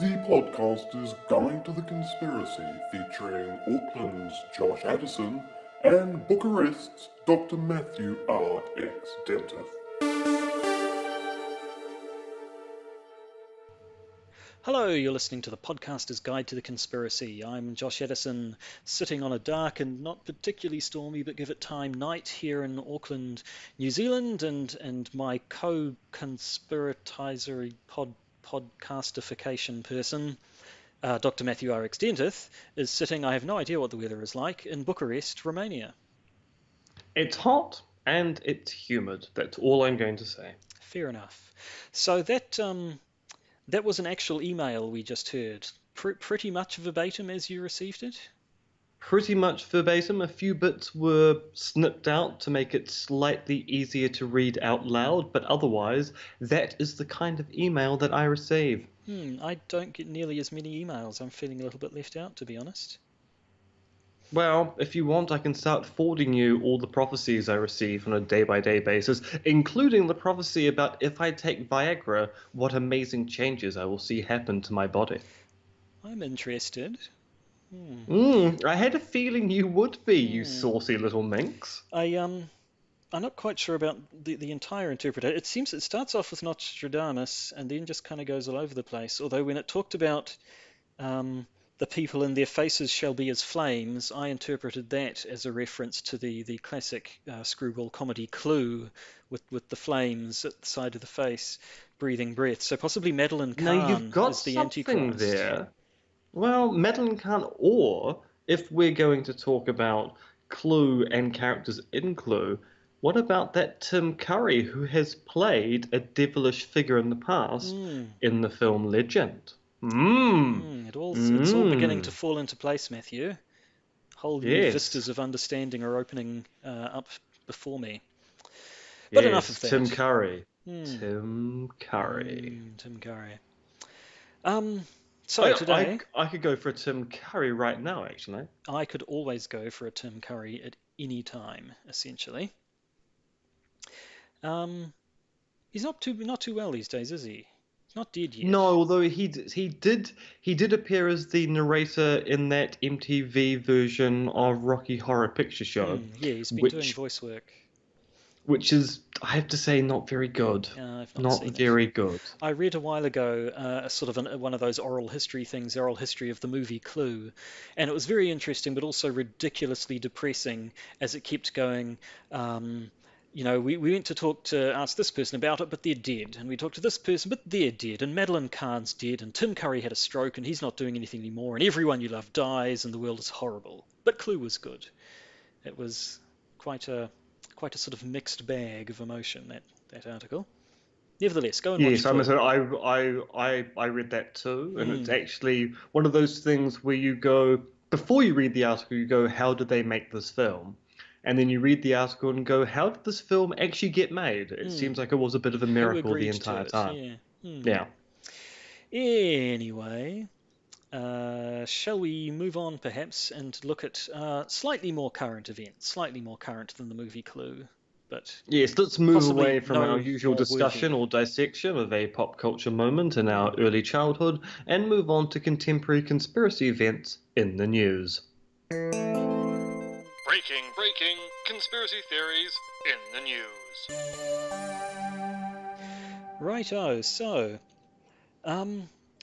The podcast is Going to the Conspiracy, featuring Auckland's Josh Anderson and Bucharest's Dr. Matthew R. X. Dentith. Hello, you're listening to the Podcaster's Guide to the Conspiracy. I'm Josh Edison, sitting on a dark and not particularly stormy, but give it time, night here in Auckland, New Zealand, and my co-conspiratizer podcastification person, Dr. Matthew R. X. Dentith, is sitting, I have no idea what the weather is like, in Bucharest, Romania. It's hot and it's humid. That's all I'm going to say. Fair enough. So that was an actual email we just heard. Pretty much verbatim as you received it? Pretty much verbatim. A few bits were snipped out to make it slightly easier to read out loud, but otherwise, that is the kind of email that I receive. I don't get nearly as many emails. I'm feeling a little bit left out, to be honest. Well, if you want, I can start forwarding you all the prophecies I receive on a day-by-day basis, including the prophecy about if I take Viagra, what amazing changes I will see happen to my body. I'm interested. I had a feeling you would be, you saucy little minx. I'm not quite sure about the entire interpretation. It seems it starts off with Nostradamus and then just kind of goes all over the place. Although when it talked about the people in their faces shall be as flames, I interpreted that as a reference to the classic screwball comedy Clue with the flames at the side of the face, breathing breath. So possibly Madeline Kahn Now you've got is the something Antichrist. there. Well, Madeline Kahn, or if we're going to talk about Clue and characters in Clue, what about that Tim Curry who has played a devilish figure in the past in the film Legend? It's all beginning to fall into place, Matthew. Whole new vistas of understanding are opening up before me. But enough of that. Tim Curry. Tim Curry. Tim Curry. So today... I could go for a Tim Curry right now, actually. I could always go for a Tim Curry at any time, essentially. He's not too well these days, is he? He's not dead yet. No, although he did appear as the narrator in that MTV version of Rocky Horror Picture Show. Yeah, he's been doing voice work. Which is, I have to say, not very good. I've not seen very it. good. I read a while ago one of those oral history things, oral history of the movie Clue, and it was very interesting, but also ridiculously depressing as it kept going. We went to ask this person about it, but they're dead. And we talked to this person, but they're dead. And Madeline Kahn's dead. And Tim Curry had a stroke, and he's not doing anything anymore. And everyone you love dies, and the world is horrible. But Clue was good. It was quite a sort of mixed bag of emotion, that article. Nevertheless, go and watch Clue. Yes, I read that too. And it's actually one of those things where you go, before you read the article, you go, how did they make this film? And then you read the article and go, how did this film actually get made? It seems like it was a bit of a miracle the entire time. Yeah. Anyway, shall we move on perhaps and look at slightly more current events, slightly more current than the movie Clue. But yes, let's move away from our usual discussion or dissection of a pop culture moment in our early childhood and move on to contemporary conspiracy events in the news. Breaking conspiracy theories in the news. Righto, so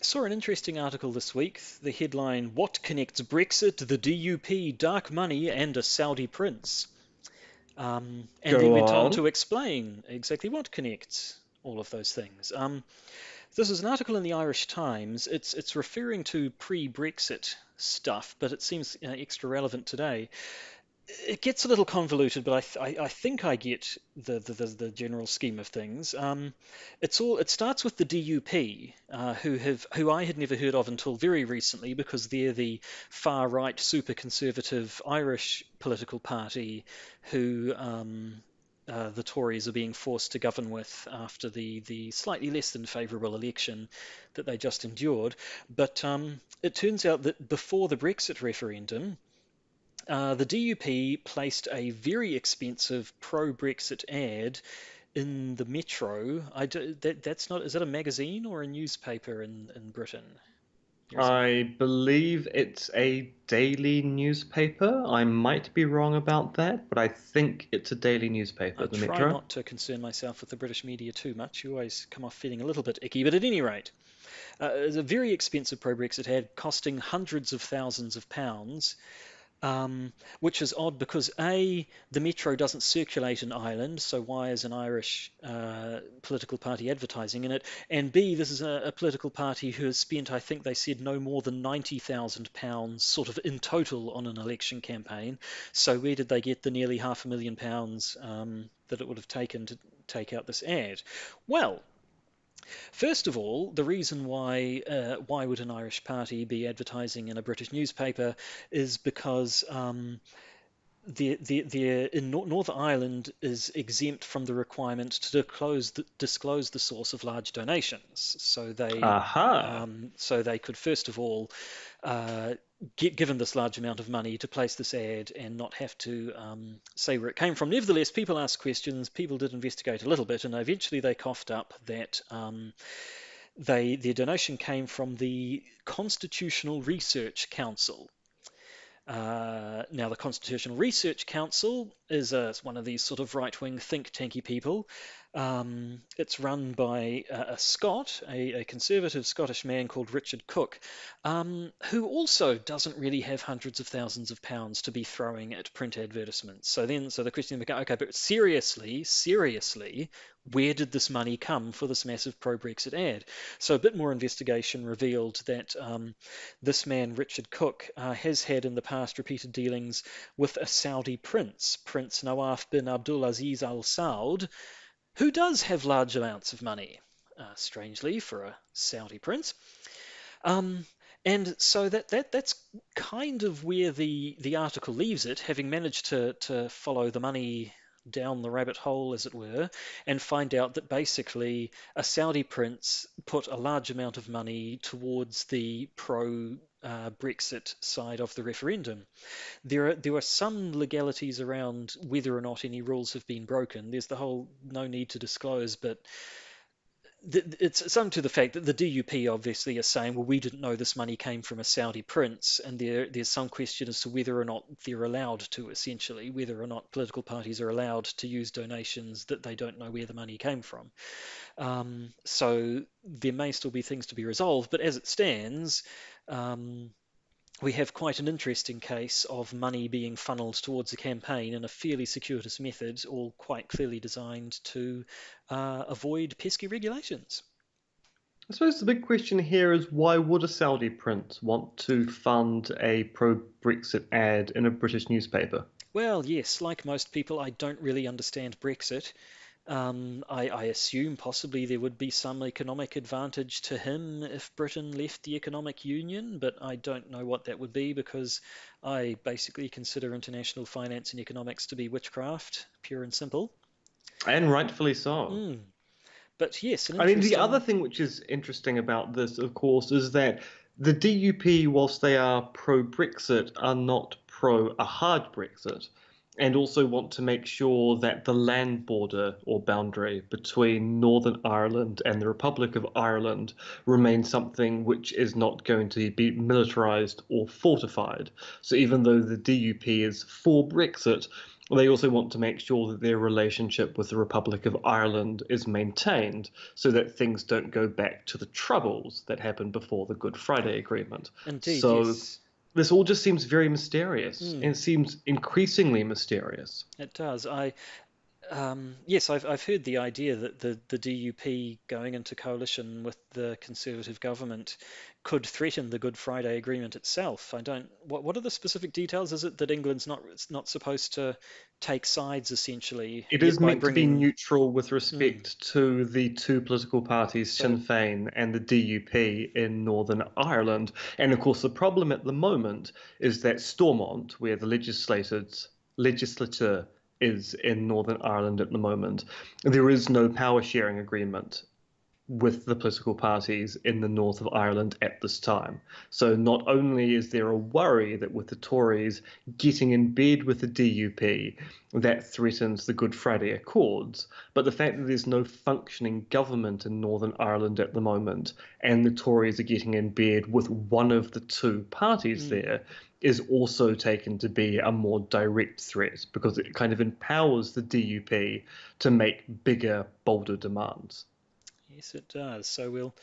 saw an interesting article this week. The headline, What Connects Brexit, the DUP, Dark Money and a Saudi Prince? And then went on to explain exactly what connects all of those things. This is an article in the Irish Times. It's referring to pre-Brexit stuff, but it seems extra relevant today. It gets a little convoluted, but I think I get the general scheme of things. It starts with the DUP, who I had never heard of until very recently, because they're the far right, super conservative Irish political party who the Tories are being forced to govern with after the slightly less than favourable election that they just endured. But it turns out that before the Brexit referendum, the DUP placed a very expensive pro-Brexit ad in the Metro. Is that a magazine or a newspaper in Britain? I believe it's a daily newspaper. I might be wrong about that, but I think it's a daily newspaper, I the try Metro. not to concern myself with the British media too much. You always come off feeling a little bit icky, but at any rate, it's a very expensive pro-Brexit ad, costing hundreds of thousands of pounds. Which is odd because A, the Metro doesn't circulate in Ireland, so why is an Irish political party advertising in it? And B, this is a political party who has spent, I think they said, no more than £90,000 sort of in total on an election campaign. So where did they get the nearly £500,000 that it would have taken to take out this ad? Well, first of all, the reason why would an Irish party be advertising in a British newspaper is because Northern Ireland is exempt from the requirement to disclose the source of large donations. Aha! So they could first of all get given this large amount of money to place this ad and not have to say where it came from. Nevertheless, people asked questions. People did investigate a little bit, and eventually they coughed up that their donation came from the Constitutional Research Council. Now, the Constitutional Research Council is one of these sort of right-wing think tanky people. It's run by a Scot, a conservative Scottish man called Richard Cook, who also doesn't really have hundreds of thousands of pounds to be throwing at print advertisements. So the question becomes, okay, but seriously, where did this money come for this massive pro-Brexit ad? So a bit more investigation revealed that this man, Richard Cook, has had in the past repeated dealings with a Saudi prince, Prince Nawaf bin Abdulaziz Al Saud, who does have large amounts of money, strangely, for a Saudi prince. And so that's kind of where the article leaves it, having managed to follow the money down the rabbit hole, as it were, and find out that basically a Saudi prince put a large amount of money towards the pro-Brexit side of the referendum. There are some legalities around whether or not any rules have been broken. There's the whole no need to disclose, but it's something to the fact that the DUP obviously are saying, well, we didn't know this money came from a Saudi prince, and there's some question as to whether or not they're allowed to, essentially, whether or not political parties are allowed to use donations that they don't know where the money came from. So there may still be things to be resolved, but as it stands, we have quite an interesting case of money being funneled towards a campaign in a fairly circuitous method, all quite clearly designed to avoid pesky regulations. I suppose the big question here is why would a Saudi prince want to fund a pro-Brexit ad in a British newspaper? Well, yes, like most people, I don't really understand Brexit. I assume possibly there would be some economic advantage to him if Britain left the economic union, but I don't know what that would be because I basically consider international finance and economics to be witchcraft, pure and simple. And rightfully so. But yes, I mean, the other thing which is interesting about this, of course, is that the DUP, whilst they are pro-Brexit, are not pro a hard Brexit, and also want to make sure that the land border or boundary between Northern Ireland and the Republic of Ireland remains something which is not going to be militarized or fortified. So even though the DUP is for Brexit, they also want to make sure that their relationship with the Republic of Ireland is maintained so that things don't go back to the troubles that happened before the Good Friday Agreement. Indeed, so yes. This all just seems very mysterious, and it seems increasingly mysterious. It does. Yes, I've heard the idea that the DUP going into coalition with the Conservative government could threaten the Good Friday Agreement itself. What are the specific details? Is it that England's not supposed to take sides, essentially? It is meant to be neutral with respect to the two political parties, Sinn Fein and the DUP in Northern Ireland. And of course, the problem at the moment is that Stormont, where the legislature is in Northern Ireland at the moment, there is no power sharing agreement with the political parties in the north of Ireland at this time. So not only is there a worry that with the Tories getting in bed with the DUP, that threatens the Good Friday Accords, but the fact that there's no functioning government in Northern Ireland at the moment, and the Tories are getting in bed with one of the two parties there, is also taken to be a more direct threat, because it kind of empowers the DUP to make bigger, bolder demands. Yes, it does. So we'll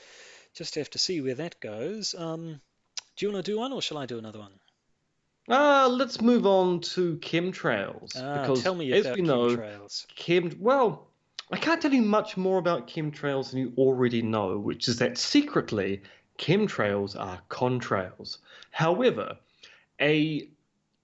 just have to see where that goes. Do you want to do one, or shall I do another one? Let's move on to chemtrails, because Tell me as about we know, chemtrails. well, I can't tell you much more about chemtrails than you already know, which is that secretly, chemtrails are contrails. However, a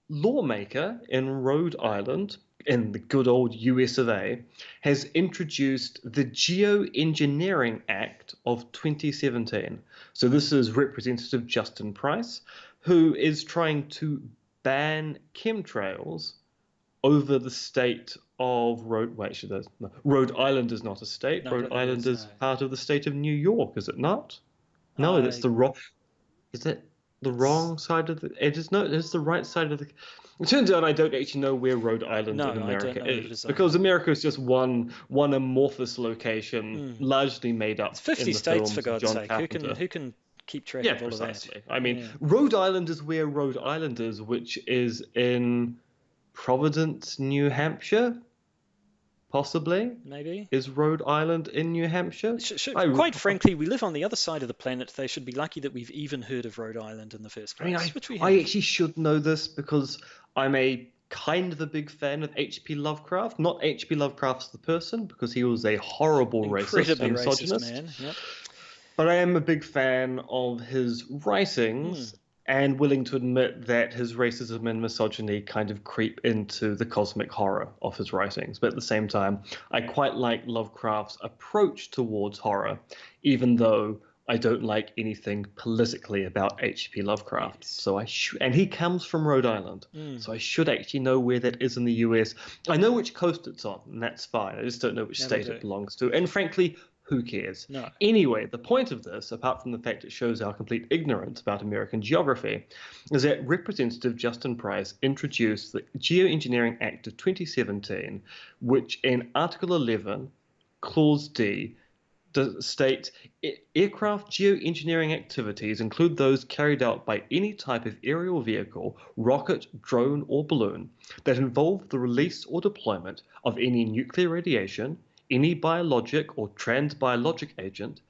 lawmaker in Rhode Island, in the good old US of A, has introduced the Geoengineering Act of 2017. So this is Representative Justin Price, who is trying to ban chemtrails over the state of Rhode Island is not a state. No, Rhode Island is part of the state of New York, is it not? No, that's the wrong. Is that the wrong side of the? It is no. It's the right side of the. It turns out I don't actually know where Rhode Island in America is, because America is just one amorphous location, largely made up. It's 50 states, for God's sake. Who can keep track of all precisely. of that? I mean, Rhode Island is where Rhode Island is, which is in Providence, New Hampshire. Possibly. Maybe. Is Rhode Island in New Hampshire? Quite frankly, we live on the other side of the planet. They should be lucky that we've even heard of Rhode Island in the first place. I actually should know this, because I'm a kind of a big fan of H.P. Lovecraft. Not H.P. Lovecraft the person, because he was a horrible racist and misogynist. Man. Yep. But I am a big fan of his writings, and willing to admit that his racism and misogyny kind of creep into the cosmic horror of his writings. But at the same time, I quite like Lovecraft's approach towards horror, even though I don't like anything politically about H.P. Lovecraft. Yes. So and he comes from Rhode Island, so I should actually know where that is in the US. I know which coast it's on, and that's fine. I just don't know which state it belongs to. And frankly, who cares? No. Anyway, the point of this, apart from the fact it shows our complete ignorance about American geography, is that Representative Justin Price introduced the Geoengineering Act of 2017, which in Article 11, Clause D, states aircraft geoengineering activities include those carried out by any type of aerial vehicle, rocket, drone, or balloon that involve the release or deployment of any nuclear radiation, any biologic or transbiologic agent,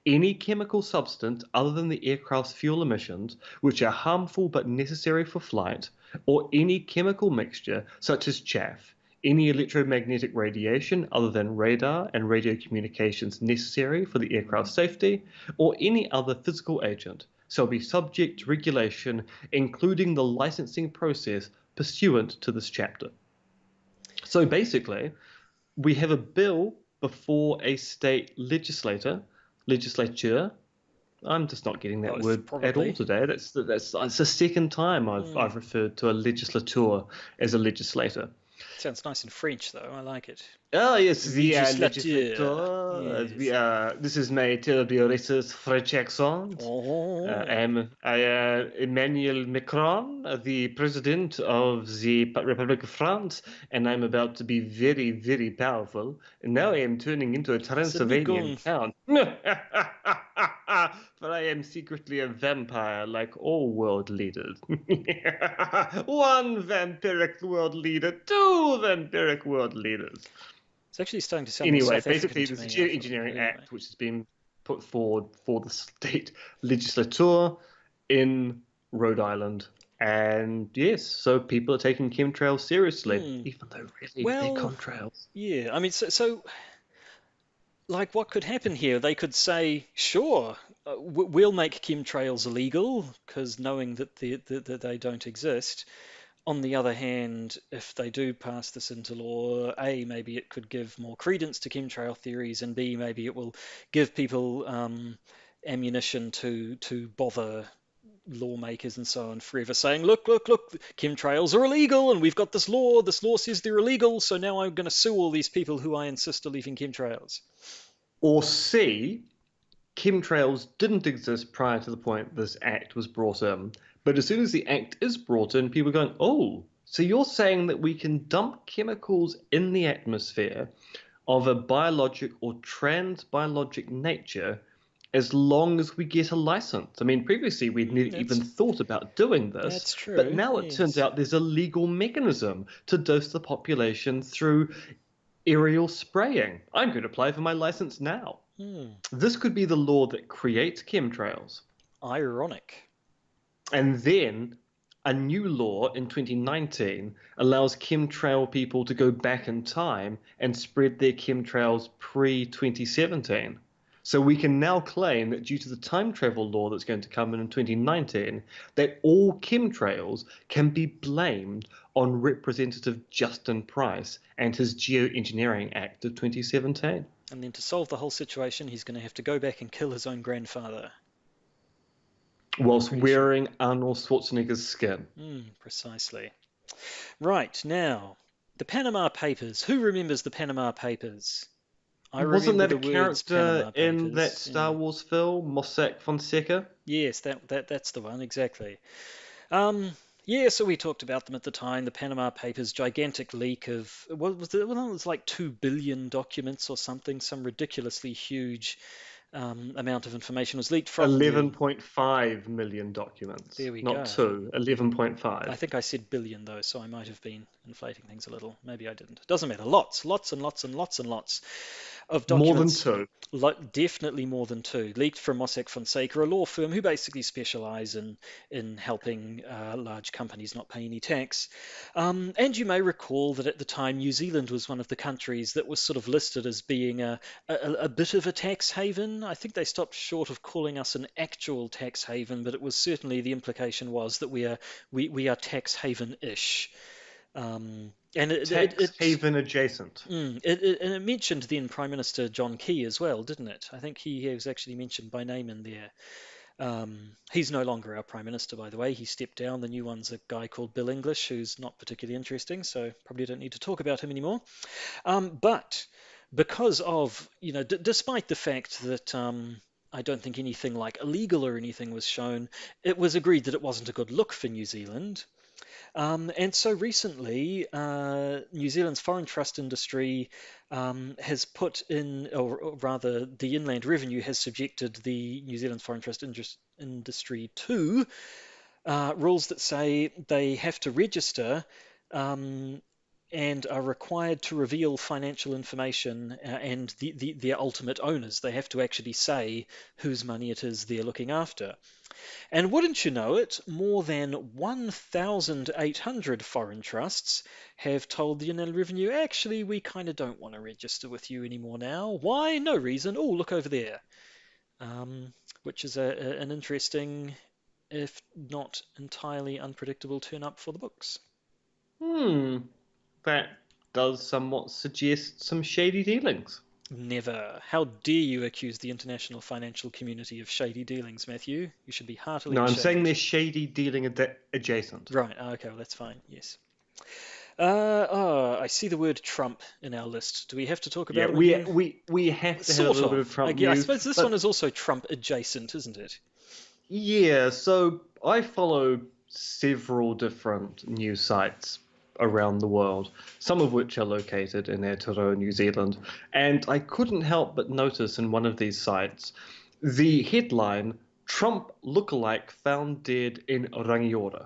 any chemical substance other than the aircraft's fuel emissions, which are harmful but necessary for flight, or any chemical mixture such as chaff, any electromagnetic radiation other than radar and radio communications necessary for the aircraft's safety, or any other physical agent, shall be subject to regulation, including the licensing process pursuant to this chapter. So basically, we have a bill before a state legislature. I'm just not getting that word at all today. That's the second time I've referred to a legislature as a legislator. Sounds nice in French, though. I like it. Oh, yes, the legislature. Yes. This is my terrible racist French accent. I'm Emmanuel Macron, the president of the Republic of France, and I'm about to be very, very powerful. And now I am turning into a Transylvanian count. But I am secretly a vampire, like all world leaders. One vampiric world leader, two vampiric world leaders. It's actually starting to sound Anyway, basically, there's a Geoengineering Act which has been put forward for the state legislature in Rhode Island. And yes, so people are taking chemtrails seriously, even though really they're contrails. Yeah, I mean, so like, what could happen here? They could say, sure, we'll make chemtrails illegal, because knowing that they don't exist. On the other hand, if they do pass this into law, A, maybe it could give more credence to chemtrail theories, and B, maybe it will give people ammunition to bother lawmakers and so on forever, saying, look, chemtrails are illegal, and we've got this law says they're illegal, so now I'm going to sue all these people who I insist are leaving chemtrails. Or C, chemtrails didn't exist prior to the point this act was brought in. But as soon as the act is brought in, people are going, oh, so you're saying that we can dump chemicals in the atmosphere of a biologic or trans-biologic nature as long as we get a license. I mean, previously we'd never even thought about doing this. That's true. But now it turns out there's a legal mechanism to dose the population through aerial spraying. I'm going to apply for my license now. This could be the law that creates chemtrails. Ironic. And then a new law in 2019 allows chemtrail people to go back in time and spread their chemtrails pre-2017. So we can now claim that due to the time travel law that's going to come in 2019, that all chemtrails can be blamed on Representative Justin Price and his Geoengineering Act of 2017. And then to solve the whole situation, he's going to have to go back and kill his own grandfather. Whilst wearing Arnold Schwarzenegger's skin. Precisely. Right, now, the Panama Papers. Who remembers the Panama Papers? Wasn't that a character in that Star Wars film, Mossack Fonseca? Yes, that's the one, exactly. So we talked about them at the time. The Panama Papers, gigantic leak of, what was it? Well, it was like 2 billion documents or something, some ridiculously huge amount of information was leaked from 11.5 million documents. There we go. Not 2, 11.5. I think I said billion though, so I might have been inflating things a little. Maybe I didn't. Doesn't matter. Lots and lots of documents. More than 2. Definitely more than 2. Leaked from Mossack Fonseca, a law firm who basically specialise in helping large companies not pay any tax. And you may recall that at the time New Zealand was one of the countries that was sort of listed as being a bit of a tax haven. I think they stopped short of calling us an actual tax haven, but it was certainly, the implication was that we are tax haven-ish. And tax haven adjacent. And it mentioned then Prime Minister John Key as well, didn't it? I think he was actually mentioned by name in there. He's no longer our Prime Minister, by the way. He stepped down. The new one's a guy called Bill English, who's not particularly interesting, so probably don't need to talk about him anymore. But because of, despite the fact that I don't think anything like illegal or anything was shown, it was agreed that it wasn't a good look for New Zealand. And so recently, New Zealand's foreign trust industry has put in, or rather the Inland Revenue has subjected the New Zealand foreign trust industry to rules that say they have to register and are required to reveal financial information and their ultimate owners. They have to actually say whose money it is they're looking after. And wouldn't you know it, more than 1,800 foreign trusts have told the Inland Revenue, actually, we kind of don't want to register with you anymore now. Why? No reason. Oh, look over there. Which is an interesting, if not entirely unpredictable, turn up for the books. That does somewhat suggest some shady dealings. Never. How dare you accuse the international financial community of shady dealings, Matthew? You should be heartily ashamed. No, I'm saying they're shady dealing adjacent. Right, okay, well, that's fine, yes. I see the word Trump in our list. Do we have to talk about it again? We have to have a little bit of Trump news. I suppose this one is also Trump adjacent, isn't it? Yeah, so I follow several different news sites around the world, some of which are located in Aotearoa, New Zealand. And I couldn't help but notice in one of these sites the headline, Trump lookalike found dead in Rangiora.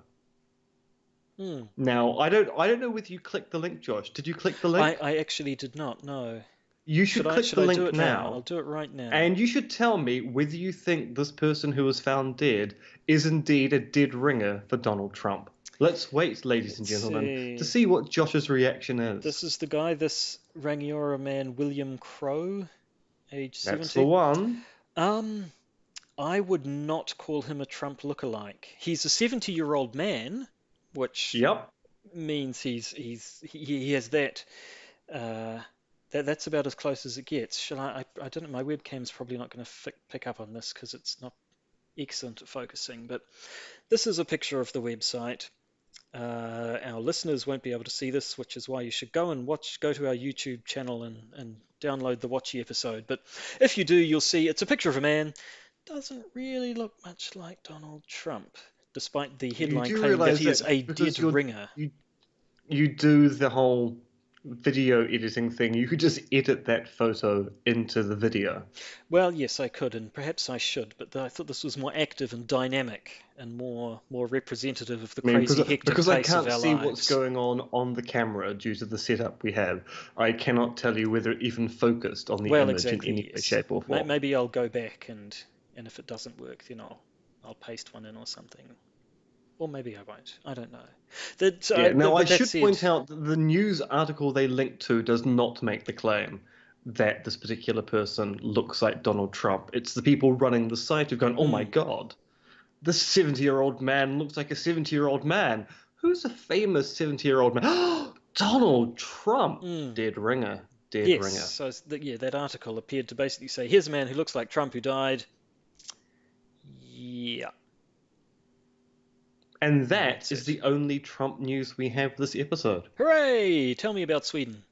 Now, I don't know whether you clicked the link, Josh. Did you click the link? I actually did not, no. You should click the link now. I'll do it right now. And you should tell me whether you think this person who was found dead is indeed a dead ringer for Donald Trump. Let's wait, ladies and gentlemen, to see what Josh's reaction is. This is the guy, this Rangiora man, William Crowe, age 70. That's the one. I would not call him a Trump lookalike. He's a 70-year-old man, which means he has that. That's about as close as it gets. Shall I don't know. My webcam's probably not going to pick up on this because it's not excellent at focusing. But this is a picture of the website. Our listeners won't be able to see this, which is why you should go to our YouTube channel and download the Watchy episode. But if you do, you'll see it's a picture of a man. Doesn't really look much like Donald Trump, despite the You headline do claiming that realize he is that a because dead ringer. you do the whole video editing thing. You could just edit that photo into the video. Well, yes, I could, and perhaps I should, but I thought this was more active and dynamic and more representative of the I mean, crazy hectic because I pace of can't our see lives. what's going on the camera due to the setup we have, I cannot tell you whether it even focused on the Well, image exactly, in any way, yes. shape, or form. Maybe I'll go back and if it doesn't work, then I'll paste one in or something. Or maybe I won't. I don't know. Now, I that should said, point out that the news article they linked to does not make the claim that this particular person looks like Donald Trump. It's the people running the site who've gone, oh my God, this 70-year-old man looks like a 70-year-old man. Who's a famous 70-year-old man? Donald Trump. Dead ringer. Dead ringer. Yes, so that article appeared to basically say, here's a man who looks like Trump who died. Yeah. And that is the only Trump news we have this episode. Hooray! Tell me about Sweden.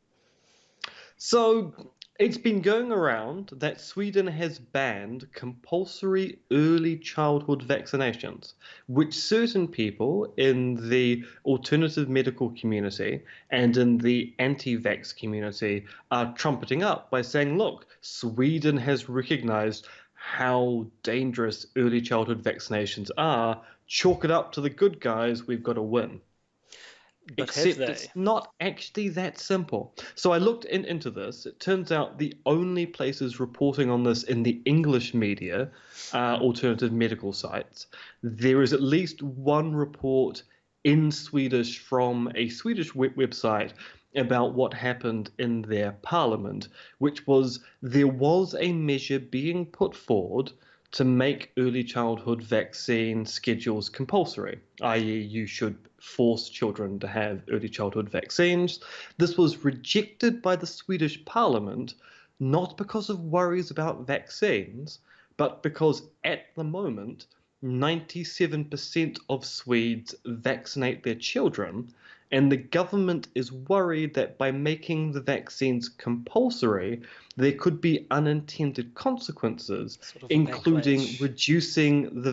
So, it's been going around that Sweden has banned compulsory early childhood vaccinations, which certain people in the alternative medical community and in the anti-vax community are trumpeting up by saying, look, Sweden has recognized how dangerous early childhood vaccinations are. Chalk it up to the good guys, we've got to win. But Except have they? it's not actually that simple. So I looked into this. It turns out the only places reporting on this in the English media are alternative medical sites. There is at least one report in Swedish from a Swedish website about what happened in their parliament, which was there was a measure being put forward to make early childhood vaccine schedules compulsory, i.e. you should force children to have early childhood vaccines. This was rejected by the Swedish parliament, not because of worries about vaccines, but because at the moment, 97% of Swedes vaccinate their children, and the government is worried that by making the vaccines compulsory, there could be unintended consequences, including reducing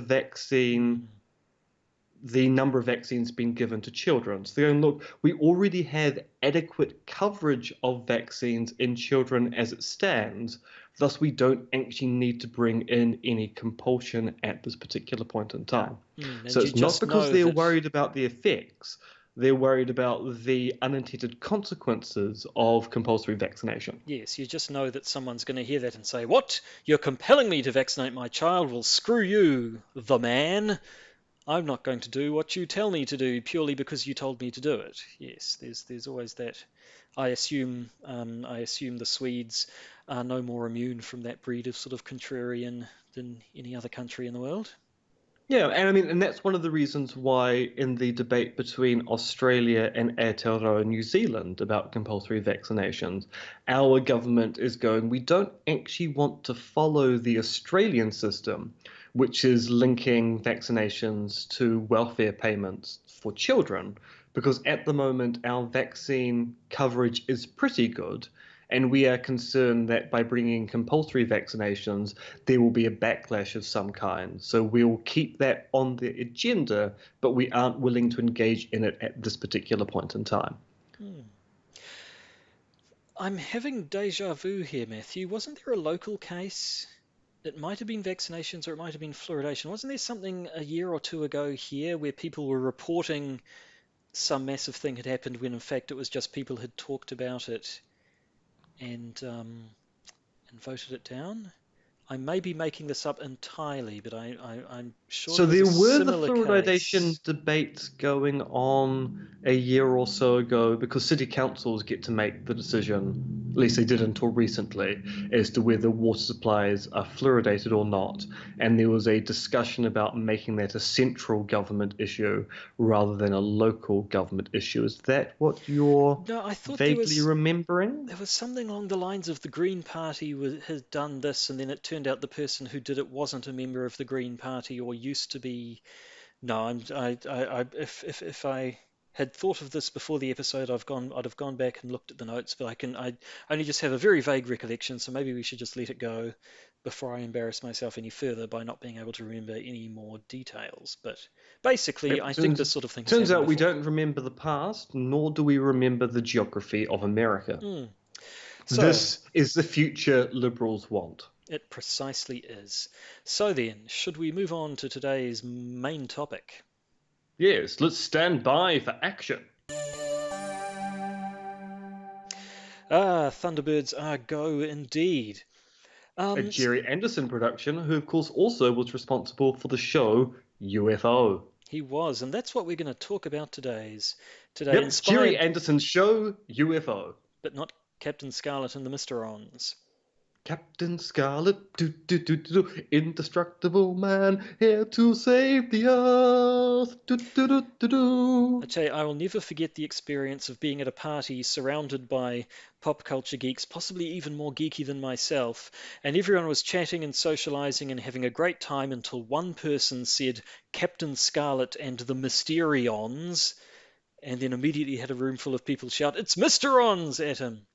the number of vaccines being given to children. So they're going, look, we already have adequate coverage of vaccines in children as it stands, thus we don't actually need to bring in any compulsion at this particular point in time. So it's not because they're worried about the effects, they're worried about the unintended consequences of compulsory vaccination. Yes, you just know that someone's going to hear that and say, what? You're compelling me to vaccinate my child? Well, screw you, the man. I'm not going to do what you tell me to do purely because you told me to do it. Yes, there's always that. I assume the Swedes are no more immune from that breed of sort of contrarian than any other country in the world. Yeah, and I mean, and that's one of the reasons why in the debate between Australia and Aotearoa New Zealand about compulsory vaccinations, our government is going, we don't actually want to follow the Australian system, which is linking vaccinations to welfare payments for children, because at the moment our vaccine coverage is pretty good. And we are concerned that by bringing compulsory vaccinations, there will be a backlash of some kind. So we'll keep that on the agenda, but we aren't willing to engage in it at this particular point in time. I'm having deja vu here, Matthew. Wasn't there a local case? It might have been vaccinations or it might have been fluoridation. Wasn't there something a year or two ago here where people were reporting some massive thing had happened when in fact it was just people had talked about it and voted it down? I may be making this up entirely, but I'm sure. So there were the fluoridation case. Debates going on a year or so ago because city councils get to make the decision, at least they did until recently, as to whether water supplies are fluoridated or not. And there was a discussion about making that a central government issue rather than a local government issue. Is that what you're vaguely remembering? There was something along the lines of the Green Party had done this, and then it turned out the person who did it wasn't a member of the Green Party or used to be. No, if I had thought of this before the episode, I'd have gone back and looked at the notes, but I only just have a very vague recollection, so maybe we should just let it go before I embarrass myself any further by not being able to remember any more details. But basically, I think this sort of thing has Turns happened out we before. don't remember the past, nor do we remember the geography of America. So, This is the future liberals want. it precisely is. So then, should we move on to today's main topic? Yes, let's stand by for action. Thunderbirds are go indeed. A Gerry Anderson production, who of course also was responsible for the show UFO. He was, and that's what we're going to talk about today. Yep, Inspired, Gerry Anderson's show UFO. but not Captain Scarlet and the Mr. Captain Scarlet, indestructible man, here to save the earth. I tell you, I will never forget the experience of being at a party surrounded by pop culture geeks, possibly even more geeky than myself, and everyone was chatting and socializing and having a great time until one person said Captain Scarlet and the Mysterions, and then immediately had a room full of people shout, "It's Mysterons!" at him.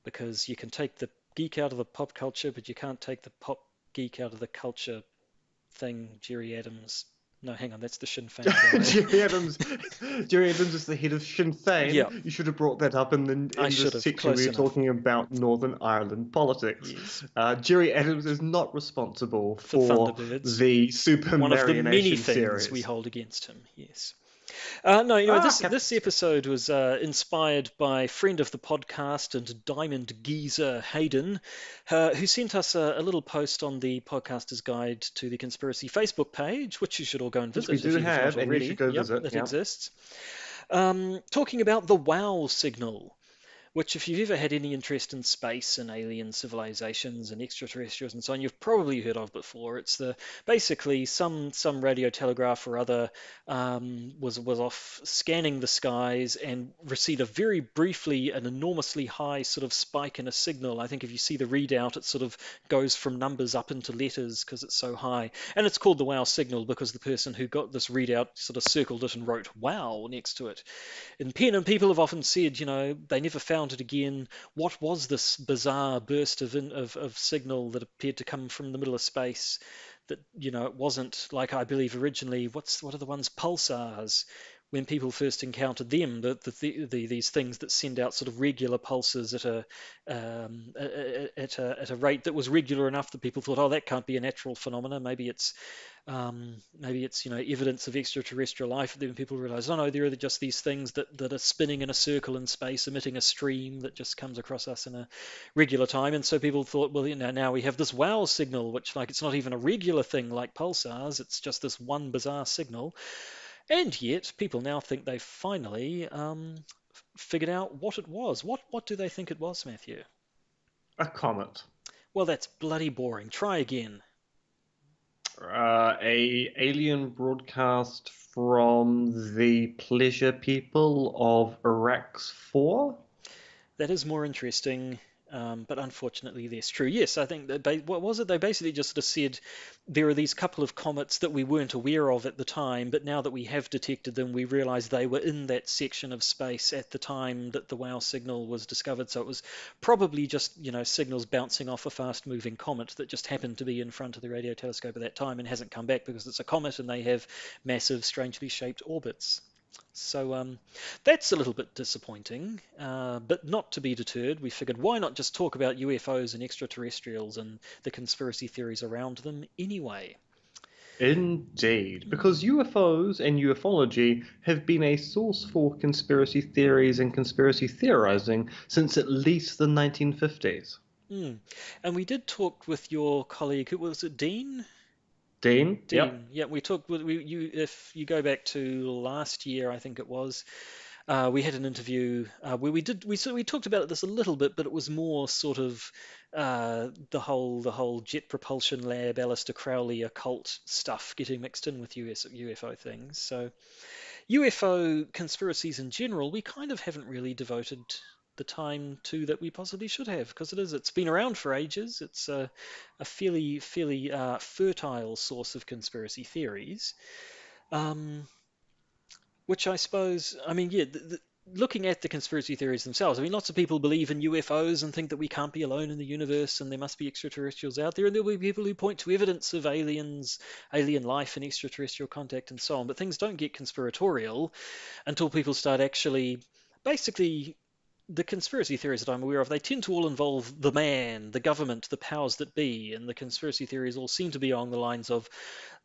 Because you can take the geek out of the pop culture, but you can't take the pop geek out of the culture thing. Gerry Adams. No, hang on, that's the Sinn Fein guy. Gerry Adams is the head of Sinn Fein. Yeah. You should have brought that up in the should have, section close we were enough. talking about Northern Ireland politics. Yes. Gerry Adams is not responsible For for Thunderbirds. the Super One of the many Marionation things series. we hold against him, yes. No, anyway, Captain this episode was inspired by friend of the podcast and diamond geezer Hayden, who sent us a little post on the Podcaster's Guide to the Conspiracy Facebook page, which you should all go and visit we if do you've not have, and you already. should go Yep, visit, that yeah. exists. Talking about the wow signal, which if you've ever had any interest in space and alien civilizations and extraterrestrials and so on, you've probably heard of before. It's basically some radio telegraph or other was off scanning the skies and received a very briefly an enormously high sort of spike in a signal. I think if you see the readout, it sort of goes from numbers up into letters because it's so high. And it's called the wow signal because the person who got this readout sort of circled it and wrote wow next to it in pen. And people have often said, they never found it again. What was this bizarre burst of signal that appeared to come from the middle of space? That it wasn't like, I believe originally. What are the ones, pulsars? When people first encountered them, these things that send out sort of regular pulses at a rate that was regular enough that people thought, oh, that can't be a natural phenomena. Maybe it's evidence of extraterrestrial life. Then people realize, oh no, there are just these things that are spinning in a circle in space, emitting a stream that just comes across us in a regular time. And so people thought, well, now we have this wow signal, which it's not even a regular thing like pulsars. It's just this one bizarre signal. And yet people now think they've finally figured out what it was. What do they think it was, Matthew? A comet. Well, that's bloody boring. Try again. A alien broadcast from the pleasure people of Iraq's 4. That is more interesting, but unfortunately that's true. Yes, I think that what was it? They basically just sort of said there are these couple of comets that we weren't aware of at the time, but now that we have detected them, we realize they were in that section of space at the time that the wow signal was discovered. So it was probably just, signals bouncing off a fast-moving comet that just happened to be in front of the radio telescope at that time and hasn't come back because it's a comet and they have massive, strangely shaped orbits. So that's a little bit disappointing, but not to be deterred. We figured, why not just talk about UFOs and extraterrestrials and the conspiracy theories around them anyway? Indeed, because UFOs and ufology have been a source for conspiracy theories and conspiracy theorizing since at least the 1950s. And we did talk with your colleague, who was it, Dean? Dean? Yep. Yeah, we talked with you. If you go back to last year, I think it was, we had an interview where we talked about this a little bit, but it was more sort of the whole jet propulsion lab, Aleister Crowley occult stuff getting mixed in with UFO things. So UFO conspiracies in general, we kind of haven't really devoted the time to that we possibly should have, because it's been around for ages. It's a fairly fertile source of conspiracy theories. Which I suppose, I mean, yeah, looking at the conspiracy theories themselves, I mean, lots of people believe in UFOs and think that we can't be alone in the universe and there must be extraterrestrials out there. And there'll be people who point to evidence of aliens, alien life and extraterrestrial contact and so on. But things don't get conspiratorial until people start actually, basically, the conspiracy theories that I'm aware of, they tend to all involve the man, the government, the powers that be, and the conspiracy theories all seem to be along the lines of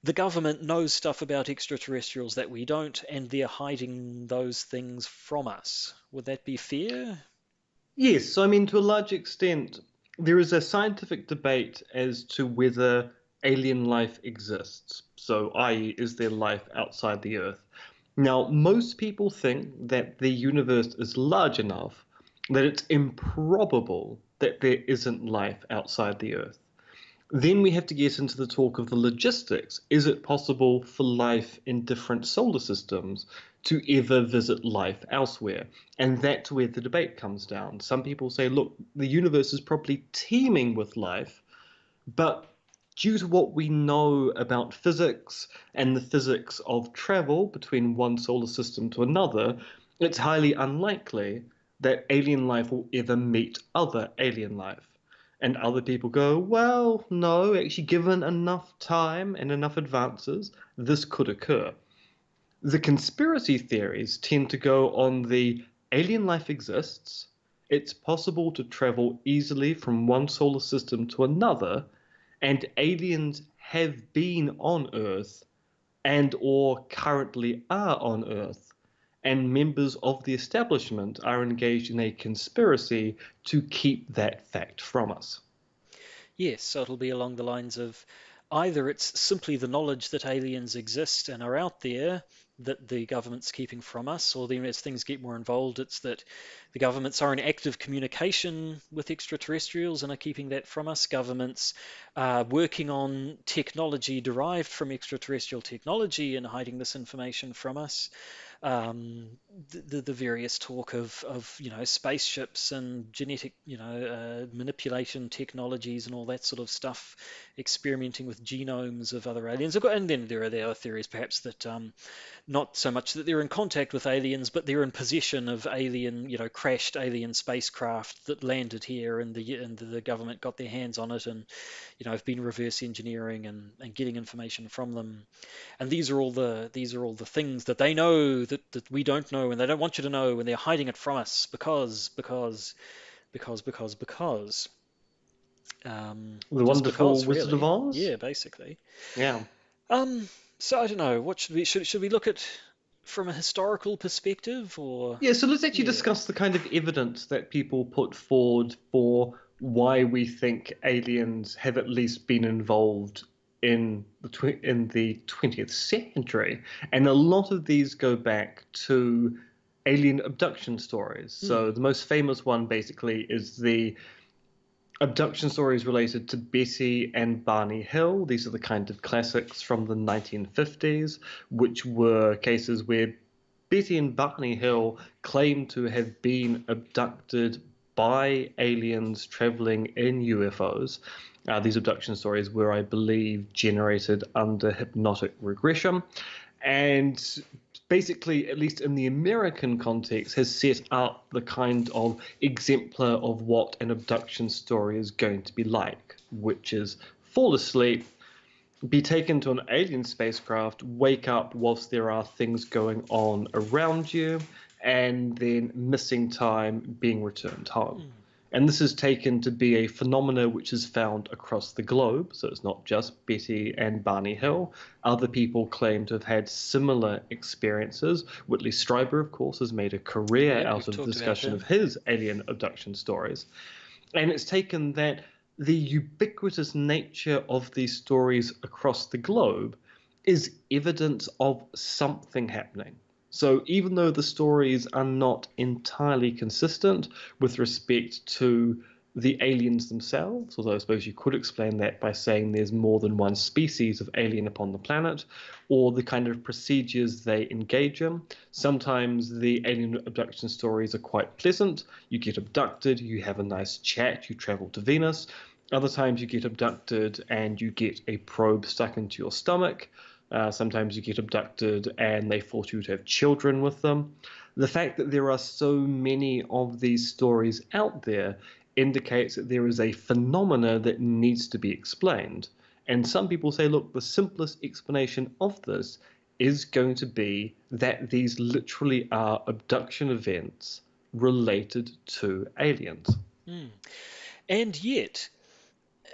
the government knows stuff about extraterrestrials that we don't, and they're hiding those things from us. Would that be fair? Yes, so I mean, to a large extent, there is a scientific debate as to whether alien life exists. So, i.e., is there life outside the Earth? Now, most people think that the universe is large enough that it's improbable that there isn't life outside the Earth. Then we have to get into the talk of the logistics. Is it possible for life in different solar systems to ever visit life elsewhere? And that's where the debate comes down. Some people say, look, the universe is probably teeming with life, but due to what we know about physics and the physics of travel between one solar system to another, it's highly unlikely that alien life will ever meet other alien life. And other people go, well, no, actually, given enough time and enough advances, this could occur. The conspiracy theories tend to go on the alien life exists, it's possible to travel easily from one solar system to another, and aliens have been on Earth and or currently are on Earth, and members of the establishment are engaged in a conspiracy to keep that fact from us. Yes, so it'll be along the lines of either it's simply the knowledge that aliens exist and are out there that the government's keeping from us, or then as things get more involved, it's that the governments are in active communication with extraterrestrials and are keeping that from us. Governments are working on technology derived from extraterrestrial technology and hiding this information from us. um, the various talk of spaceships and genetic manipulation technologies and all that sort of stuff, experimenting with genomes of other aliens. And then there are the other theories, perhaps that not so much that they're in contact with aliens, but they're in possession of alien, crashed alien spacecraft that landed here, and the government got their hands on it, and have been reverse engineering and getting information from them. And these are all the things that they know that we don't know, and they don't want you to know, and they're hiding it from us because. The Just Wonderful because, Wizard of really. Oz? Yeah, basically. Yeah. So I don't know. What should we look at from a historical perspective, or Yeah, so let's actually yeah, discuss the kind of evidence that people put forward for why we think aliens have at least been involved in the 20th century. And a lot of these go back to alien abduction stories. So the most famous one basically is the abduction stories related to Betty and Barney Hill. These are the kind of classics from the 1950s, which were cases where Betty and Barney Hill claimed to have been abducted by aliens traveling in UFOs. These abduction stories were, I believe, generated under hypnotic regression, and basically, at least in the American context, has set up the kind of exemplar of what an abduction story is going to be like, which is fall asleep, be taken to an alien spacecraft, wake up whilst there are things going on around you, and then missing time, being returned home. And this is taken to be a phenomena which is found across the globe. So it's not just Betty and Barney Hill. Other people claim to have had similar experiences. Whitley Strieber, of course, has made a career out of the discussion of his alien abduction stories. And it's taken that the ubiquitous nature of these stories across the globe is evidence of something happening. So even though the stories are not entirely consistent with respect to the aliens themselves, although I suppose you could explain that by saying there's more than one species of alien upon the planet, or the kind of procedures they engage in. Sometimes the alien abduction stories are quite pleasant. You get abducted, you have a nice chat, you travel to Venus. Other times you get abducted and you get a probe stuck into your stomach. Sometimes you get abducted and they force you to have children with them. The fact that there are so many of these stories out there indicates that there is a phenomena that needs to be explained. And some people say, look, the simplest explanation of this is going to be that these literally are abduction events related to aliens. And yet,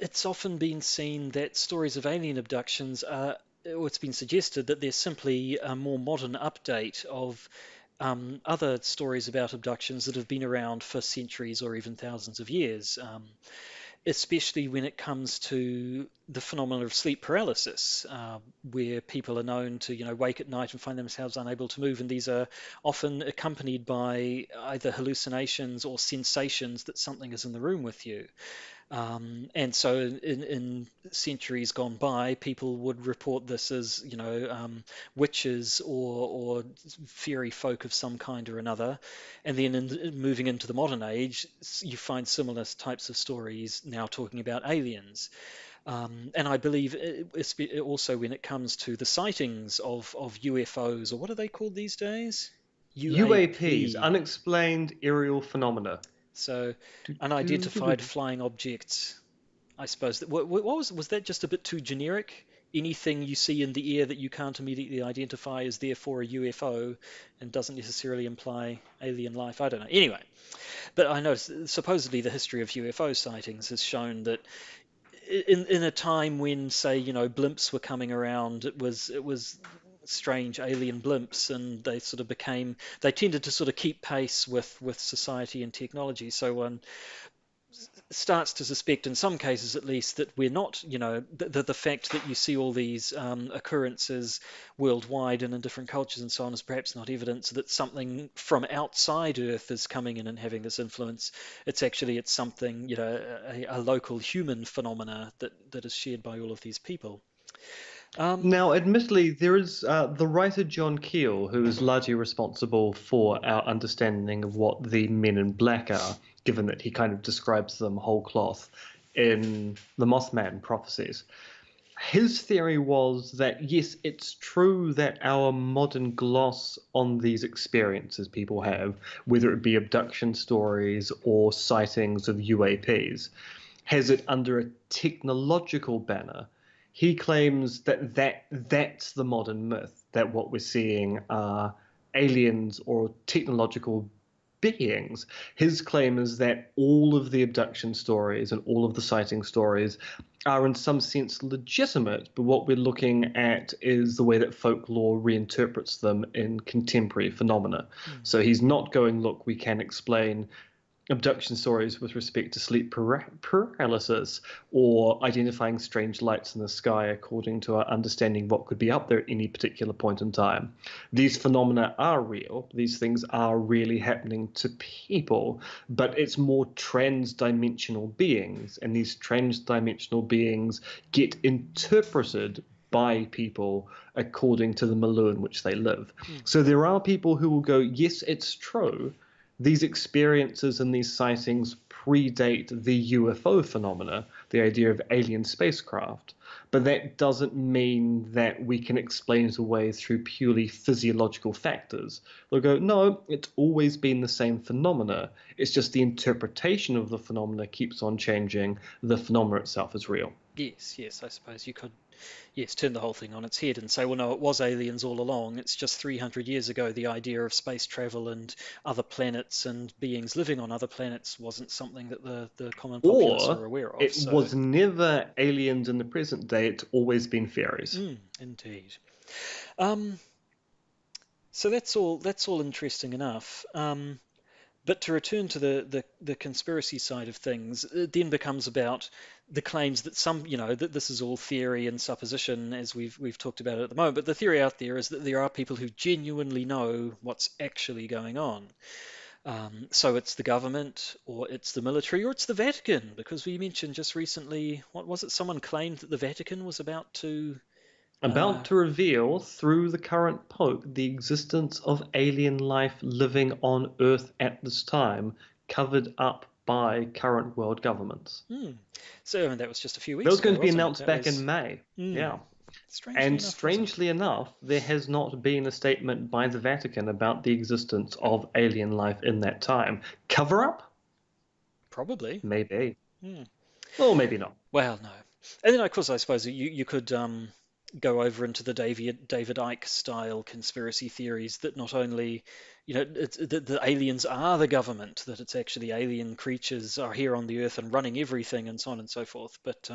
it's often been seen that stories of alien abductions are, or it's been suggested that they're simply a more modern update of other stories about abductions that have been around for centuries or even thousands of years, especially when it comes to the phenomenon of sleep paralysis, where people are known to, wake at night and find themselves unable to move, and these are often accompanied by either hallucinations or sensations that something is in the room with you. And so in centuries gone by, people would report this as, witches or fairy folk of some kind or another. And then moving into the modern age, you find similar types of stories now talking about aliens. And I believe also when it comes to the sightings of UFOs, or what are they called these days? UAPs, unexplained aerial phenomena. So unidentified flying objects, I suppose. What was that just a bit too generic? Anything you see in the air that you can't immediately identify is therefore a UFO and doesn't necessarily imply alien life. I don't know. Anyway, but I know supposedly the history of UFO sightings has shown that in a time when, say, blimps were coming around, it was strange alien blimps, and they tended to sort of keep pace with society and technology. So one starts to suspect, in some cases at least, that we're not, the fact that you see all these occurrences worldwide and in different cultures and so on is perhaps not evidence that something from outside Earth is coming in and having this influence. It's something, a local human phenomena that is shared by all of these people. Now, admittedly, there is the writer John Keel, who is largely responsible for our understanding of what the Men in Black are, given that he kind of describes them whole cloth in the Mothman prophecies. His theory was that, yes, it's true that our modern gloss on these experiences people have, whether it be abduction stories or sightings of UAPs, has it under a technological banner. He claims that's the modern myth, that what we're seeing are aliens or technological beings. His claim is that all of the abduction stories and all of the sighting stories are in some sense legitimate, but what we're looking at is the way that folklore reinterprets them in contemporary phenomena. So he's not going, look, we can explain abduction stories with respect to sleep paralysis or identifying strange lights in the sky according to our understanding what could be up there at any particular point in time. These phenomena are real. These things are really happening to people, but it's more trans-dimensional beings, and these trans-dimensional beings get interpreted by people according to the milieu in which they live. So there are people who will go, yes, it's true. These experiences and these sightings predate the UFO phenomena, the idea of alien spacecraft, but that doesn't mean that we can explain it away through purely physiological factors. They'll go, no, it's always been the same phenomena. It's just the interpretation of the phenomena keeps on changing. The phenomena itself is real. Yes, I suppose you could, turn the whole thing on its head and say, well, no, it was aliens all along. It's just 300 years ago the idea of space travel and other planets and beings living on other planets wasn't something that the common populace were aware of. It was never aliens in the present day. It's always been fairies. Indeed. So that's all interesting enough. But to return to the conspiracy side of things, it then becomes about the claims that that this is all theory and supposition, as we've talked about it at the moment. But the theory out there is that there are people who genuinely know what's actually going on. So it's the government, or it's the military, or it's the Vatican, because we mentioned just recently, what was it? Someone claimed that the Vatican was about to reveal through the current Pope the existence of alien life living on Earth at this time, covered up by current world governments. So that was just a few weeks ago. That was going ago, to be wasn't it? announced back in May. Yeah. And enough, strangely enough, there has not been a statement by the Vatican about the existence of alien life in that time. Cover up? probably. Maybe. Hmm. Or maybe not. Well, no. And then, of course, I suppose you could go over into the David Icke style conspiracy theories that not only, that the aliens are the government, that it's actually alien creatures are here on the Earth and running everything, and so on and so forth. But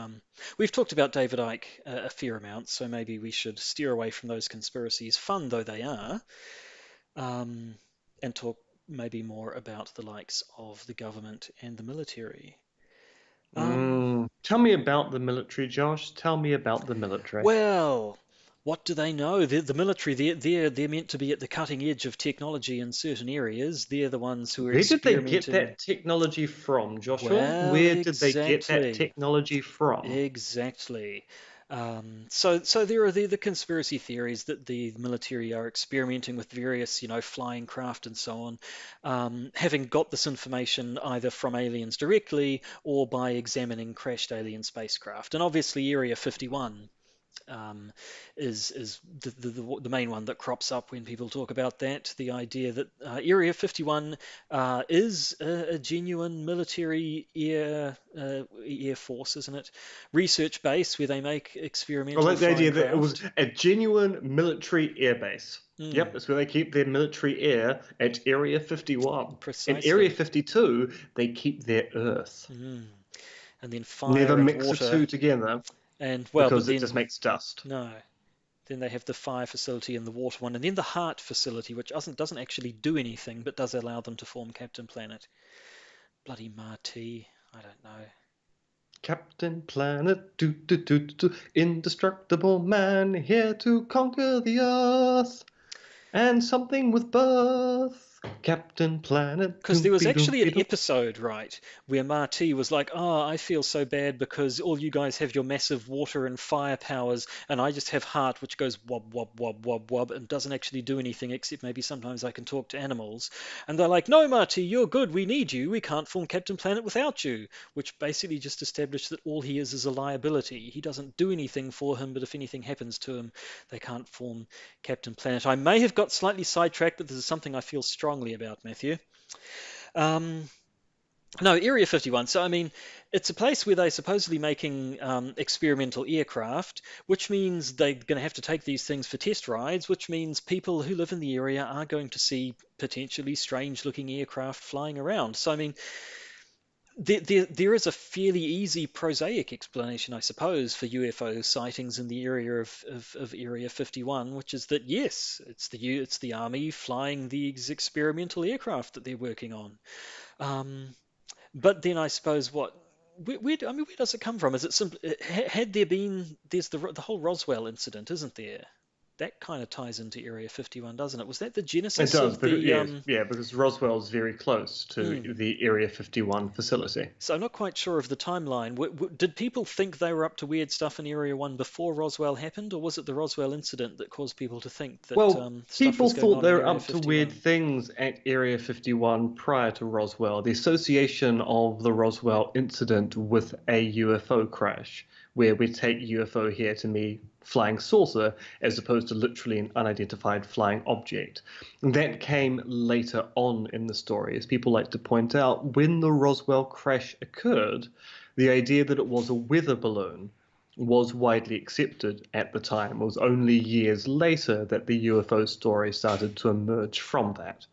we've talked about David Icke a fair amount, so maybe we should steer away from those conspiracies, fun though they are, and talk maybe more about the likes of the government and the military. Tell me about the military, Josh. Tell me about the military. Well, what do they know? The military, they're meant to be at the cutting edge of technology in certain areas. They're the ones who are Where did they get experimenting. that technology from, Joshua? Well, Where did they get that exactly. technology from? Exactly. So there are the conspiracy theories that the military are experimenting with various, flying craft and so on, having got this information either from aliens directly or by examining crashed alien spacecraft. And obviously, Area 51 is the main one that crops up when people talk about that. The idea that Area 51 is a genuine military air force, isn't it? Research base where they make experimental I like the idea flying that it was craft. a genuine military airbase. Yep, that's where they keep their military air at Area 51. In Precisely. Area 52, they keep their Earth. And then fire Never and mix water. the two together And because it just makes dust. No. Then they have the fire facility and the water one, and then the heart facility, which doesn't actually do anything, but does allow them to form Captain Planet. Bloody Marty, I don't know. Captain Planet, indestructible man, here to conquer the Earth, and something with birth. Captain Planet. Because there was actually an episode, right, where Marty was like, "Oh, I feel so bad because all you guys have your massive water and fire powers, and I just have heart, which goes wob, wob, wob, wob, wob, and doesn't actually do anything except maybe sometimes I can talk to animals." And they're like, "No, Marty, you're good. We need you. We can't form Captain Planet without you," which basically just established that all he is a liability. He doesn't do anything for him, but if anything happens to him, they can't form Captain Planet. I may have got slightly sidetracked, but this is something I feel strongly about, Matthew. No, Area 51. So, I mean, it's a place where they're supposedly making experimental aircraft, which means they're going to have to take these things for test rides, which means people who live in the area are going to see potentially strange-looking aircraft flying around. So, I mean, there is a fairly easy, prosaic explanation, I suppose, for UFO sightings in the area of Area 51, which is that, yes, it's the Army flying these experimental aircraft that they're working on. But then I suppose where does it come from? Is it simply, had there been, there's the whole Roswell incident, isn't there? That kind of ties into Area 51, doesn't it? Was that the genesis It does, of the... because Roswell's very close to the Area 51 facility. So I'm not quite sure of the timeline. Did people think they were up to weird stuff in Area 1 before Roswell happened, or was it the Roswell incident that caused people to think that stuff people was going thought on they in were Area up to 51? weird things at Area 51 prior to Roswell. The association of the Roswell incident with a UFO crash, where we take UFO here to mean flying saucer as opposed to literally an unidentified flying object. That came later on in the story. As people like to point out, when the Roswell crash occurred, the idea that it was a weather balloon was widely accepted at the time. It was only years later that the UFO story started to emerge from that.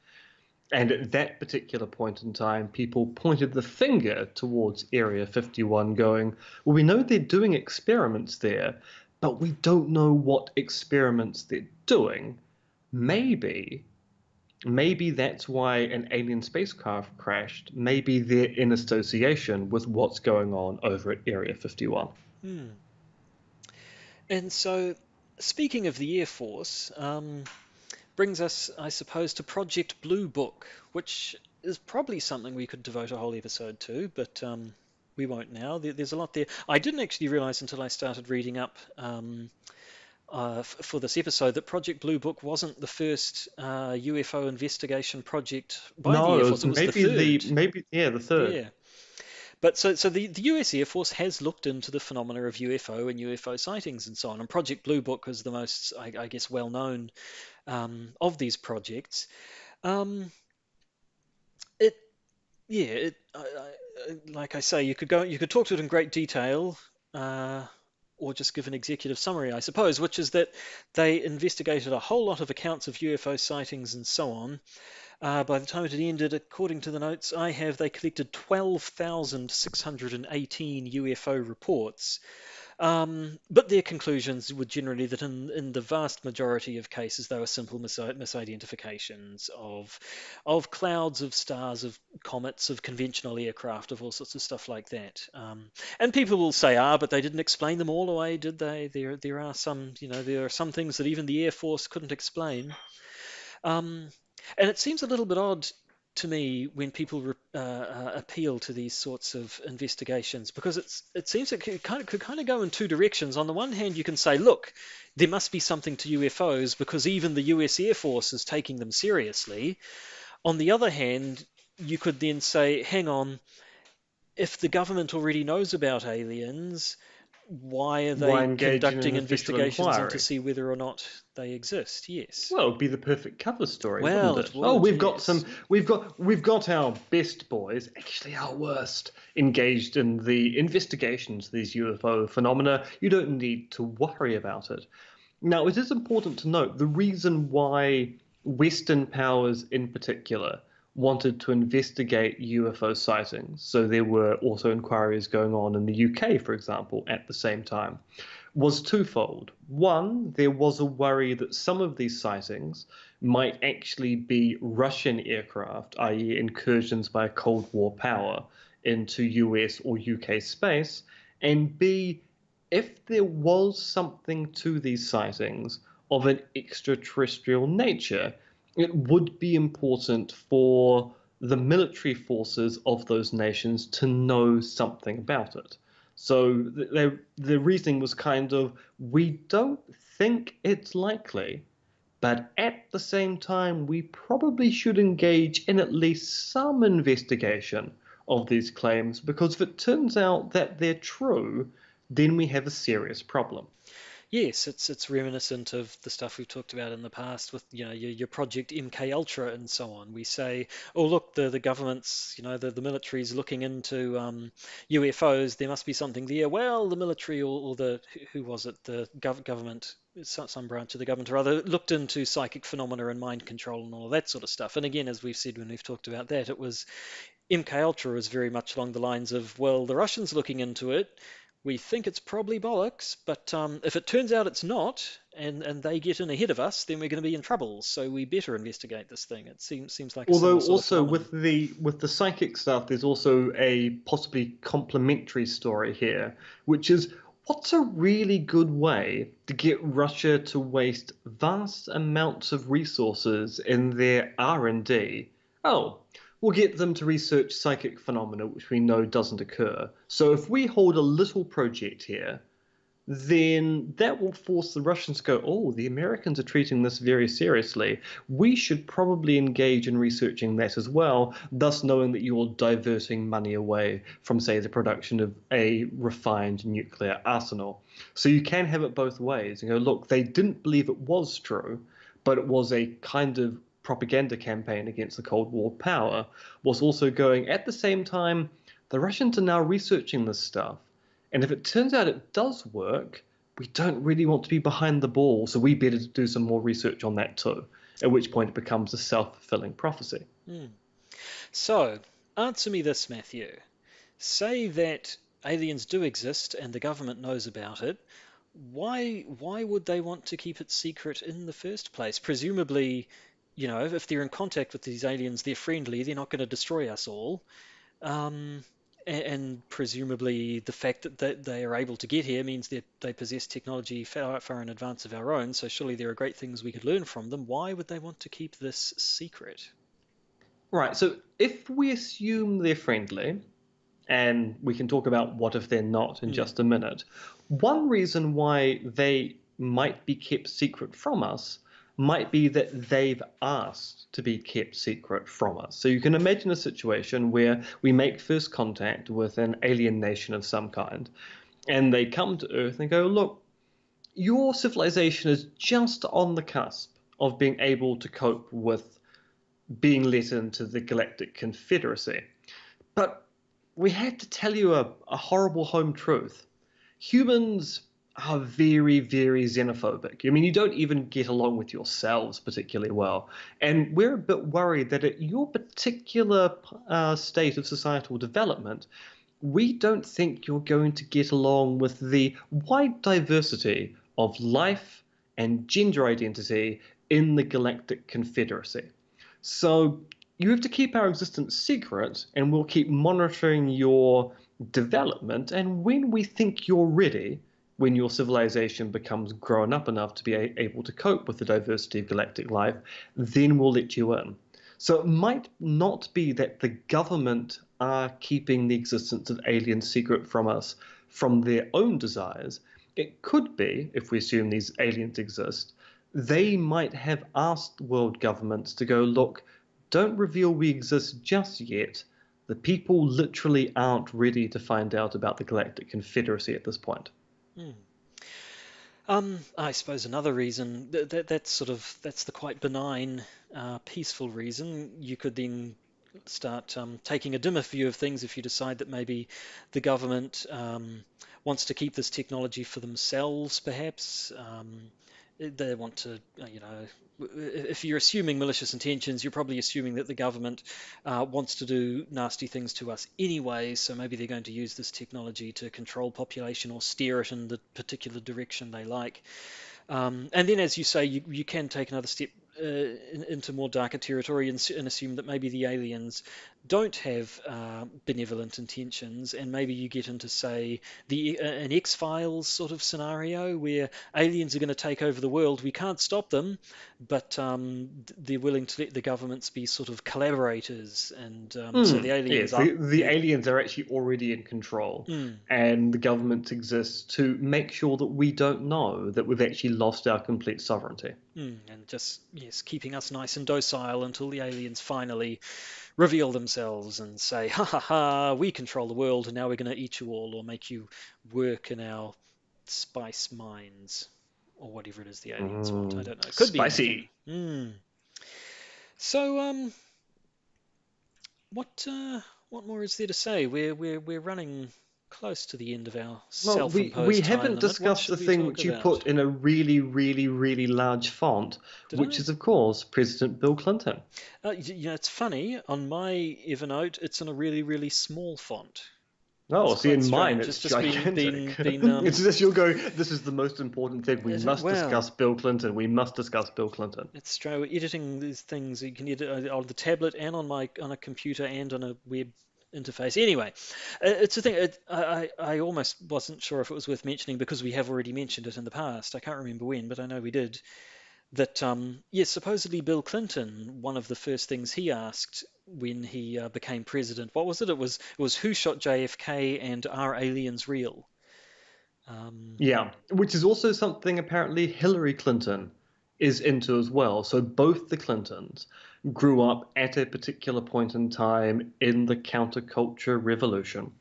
And at that particular point in time, people pointed the finger towards Area 51 going, well, we know they're doing experiments there, but we don't know what experiments they're doing. Maybe that's why an alien spacecraft crashed. Maybe they're in association with what's going on over at Area 51. And so, speaking of the Air Force, brings us, I suppose, to Project Blue Book, which is probably something we could devote a whole episode to, but we won't now. There's a lot there. I didn't actually realize until I started reading up for this episode that Project Blue Book wasn't the first UFO investigation project by the Air Force. It was the third. The third. Yeah. But the US Air Force has looked into the phenomena of UFO and UFO sightings and so on. And Project Blue Book is the most, I guess, well known of these projects. Um, it, yeah, like I say, you could talk to it in great detail, or just give an executive summary, I suppose, which is that they investigated a whole lot of accounts of UFO sightings and so on. By the time it had ended, according to the notes I have, they collected 12,618 UFO reports. But their conclusions were generally that in the vast majority of cases, they were simple misidentifications of clouds, of stars, of comets, of conventional aircraft, of all sorts of stuff like that. And people will say, but they didn't explain them all away, did they? There are some, there are some things that even the Air Force couldn't explain. And it seems a little bit odd to me when people appeal to these sorts of investigations, because it seems it could kind of go in two directions. On the one hand, you can say, look, there must be something to UFOs because even the US Air Force is taking them seriously. On the other hand, you could then say, hang on, if the government already knows about aliens, why are they conducting investigations into see whether or not they exist? Yes. Well, it would be the perfect cover story, well, wouldn't it? Would, we've got our best boys, actually our worst, engaged in the investigations of these UFO phenomena. You don't need to worry about it. Now, it is important to note the reason why Western powers in particular wanted to investigate UFO sightings, so there were also inquiries going on in the UK, for example, at the same time, was twofold. One, there was a worry that some of these sightings might actually be Russian aircraft, i.e. incursions by a Cold War power into US or UK space, and B, if there was something to these sightings of an extraterrestrial nature, it would be important for the military forces of those nations to know something about it. So the reasoning was kind of, we don't think it's likely, but at the same time, we probably should engage in at least some investigation of these claims, because if it turns out that they're true, then we have a serious problem. Yes, it's reminiscent of the stuff we've talked about in the past with your Project MK Ultra and so on. We say, oh look, the government's the military's looking into UFOs. There must be something there. Well, the military or the who was it? The government, some branch of the government or other, looked into psychic phenomena and mind control and all of that sort of stuff. And again, as we've said when we've talked about that, it was MK Ultra was very much along the lines of, well, the Russians looking into it. We think it's probably bollocks, but if it turns out it's not, and they get in ahead of us, then we're going to be in trouble. So we better investigate this thing. It seems like. Although also with the psychic stuff, there's also a possibly complementary story here, which is what's a really good way to get Russia to waste vast amounts of resources in their R&D? Oh, we'll get them to research psychic phenomena, which we know doesn't occur. So if we hold a little project here, then that will force the Russians to go, oh, the Americans are treating this very seriously. We should probably engage in researching that as well, thus knowing that you're diverting money away from, say, the production of a refined nuclear arsenal. So you can have it both ways and go, look, they didn't believe it was true, but it was a kind of propaganda campaign against the Cold War power, was also going, at the same time, the Russians are now researching this stuff. And if it turns out it does work, we don't really want to be behind the ball, so we better do some more research on that too, at which point it becomes a self-fulfilling prophecy. So, answer me this, Matthew. Say that aliens do exist and the government knows about it. Why would they want to keep it secret in the first place? Presumably, if they're in contact with these aliens, they're friendly, they're not going to destroy us all. And presumably the fact that they are able to get here means that they possess technology far in advance of our own, so surely there are great things we could learn from them. Why would they want to keep this secret? Right, so if we assume they're friendly, and we can talk about what if they're not in just a minute, one reason why they might be kept secret from us might be that they've asked to be kept secret from us. So you can imagine a situation where we make first contact with an alien nation of some kind, and they come to Earth and go, look, your civilization is just on the cusp of being able to cope with being let into the Galactic Confederacy. But we have to tell you a horrible home truth. Humans are very, very xenophobic. I mean, you don't even get along with yourselves particularly well. And we're a bit worried that at your particular state of societal development, we don't think you're going to get along with the wide diversity of life and gender identity in the Galactic Confederacy. So you have to keep our existence secret, and we'll keep monitoring your development. And when we think you're ready, when your civilization becomes grown up enough to be able to cope with the diversity of galactic life, then we'll let you in. So it might not be that the government are keeping the existence of aliens secret from us from their own desires. It could be, if we assume these aliens exist, they might have asked world governments to go, look, don't reveal we exist just yet. The people literally aren't ready to find out about the Galactic Confederacy at this point. I suppose another reason that's the quite benign, peaceful reason. You could then start taking a dimmer view of things if you decide that maybe the government wants to keep this technology for themselves, perhaps. They want to, if you're assuming malicious intentions, you're probably assuming that the government wants to do nasty things to us anyway, so maybe they're going to use this technology to control population or steer it in the particular direction they like. And then, as you say, you can take another step into more darker territory and assume that maybe the aliens don't have benevolent intentions, and maybe you get into, say, an X-Files sort of scenario where aliens are going to take over the world. We can't stop them, but they're willing to let the governments be sort of collaborators, and so the aliens the aliens are actually already in control, and the government exists to make sure that we don't know that we've actually lost our complete sovereignty. And just, yes, keeping us nice and docile until the aliens finally reveal themselves and say, ha ha ha, we control the world and now we're going to eat you all or make you work in our spice mines or whatever it is the aliens want. I don't know. It could spicy. Be anything. So, what more is there to say? We're running close to the end of our self-imposed time we haven't limit. discussed the thing which you put in a really, really, really large font, which is, of course, President Bill Clinton. It's funny. On my Evernote, it's in a really, really small font. Oh, see, in mine, it's just gigantic. been, it's just you'll go, this is the most important thing. We must discuss Bill Clinton. We must discuss Bill Clinton. It's true. Editing these things, you can edit on the tablet and on a computer and on a web interface. Anyway, it's a thing. I almost wasn't sure if it was worth mentioning because we have already mentioned it in the past. I can't remember when, but I know we did. That yes, supposedly Bill Clinton, one of the first things he asked when he became president, what was it? It was who shot JFK and are aliens real? Yeah, which is also something apparently Hillary Clinton is into as well. So both the Clintons grew up at a particular point in time in the counterculture revolution,